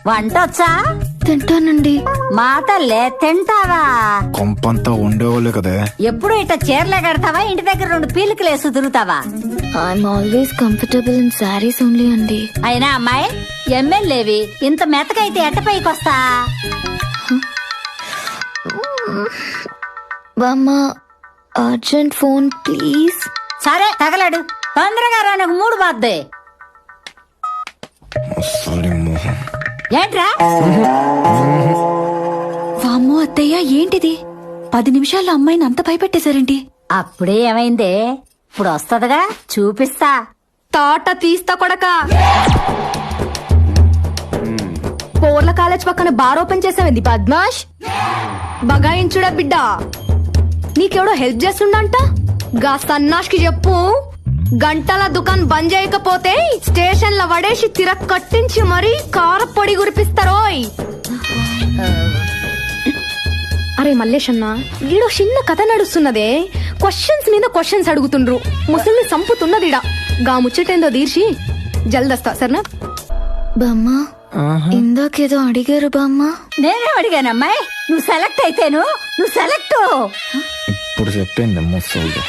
వంటొచ్చా? తింటానండి. మా తల్లే తింటావా? కొంపంతా ఉండేవాళ్ళే కదా. ఎప్పుడు ఇట్లా చీరలే కడతావా? ఇంటి దగ్గర 2 పీలికలేసి తిరుగుతావా? I'm always comfortable in saris only అండి. అయినా అమ్మాయి ఎమ్మెల్యేవి ఇంత మెత్తకైతే ఎట్ట పైకొస్తా? బామ్మ అర్జెంట్ ఫోన్ ప్లీజ్. సరే తగలడు, తొందరగా రా, నాకు 3 బాద్దే. ఏంట్రా? వామ్మో అత్తయ్య, ఏంటిది? 10 నిమిషాల్లో అమ్మాయిని అంత భయపెట్టేశారేంటి? అప్పుడే ఏమైందే? ఇప్పుడు వస్తదిగా, చూపిస్తా. తాట తీస్తా కొడక. పోర్ల కాలేజ్ పక్కన బార్ ఓపెన్ చేసావింది పద్మాష్. బగాయించుడా బిడ్డ, నీకెవడో హెల్ప్ చేస్తుండంట. గా సన్నాష్ కి చెప్పు, గంటల దుకాణం బంద్ చేయకపోతే స్టేషన్ లో వడేసి తిరక్ కట్టించి మరీ కారపొడి గురిపిస్తారోయ్. అరే మల్లేష్ అన్న, ఈడో చిన్న కథ నడుస్తున్నదే. క్వశ్చన్స్ మీద క్వశ్చన్స్ అడుగుతుండ్రు. ముసలిని సంపుతున్నదిడా. గా ముచ్చటేందో తీర్చి జల్దస్తా సరేనా? బామ్మ ఇందాకేదో అడిగారు బామ్మ. నేనే అడిగానమ్మాయి. నువ్వు సెలెక్ట్ అయితేను, నువ్వు సెలెక్ట్. ఇప్పుడు చెప్పింది ముసలి.